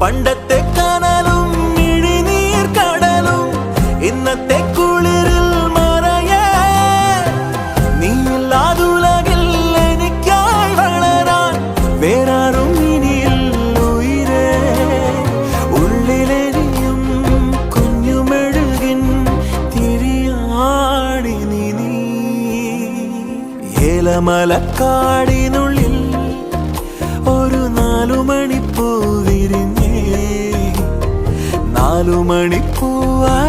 പണ്ടത്തെ കനലും ഇഴിനീർ കടലും ഇന്നത്തെ കുളിരിൽ മറയേ നീയില്ലാതുലകിൽ എനിക്കായി വളരാൻ വേറാരും ഇനിയില്ല ഉയിരേ ഉള്ളിലെരിയും കുഞ്ഞുമെഴുകിൻ തിരിയാടി നീ ഏലമലക്കാടിനുള്ളിൽ ഒരു 4 മണിപ്പൂ വിരിഞ്ഞേ 4 മണിപ്പൂവായി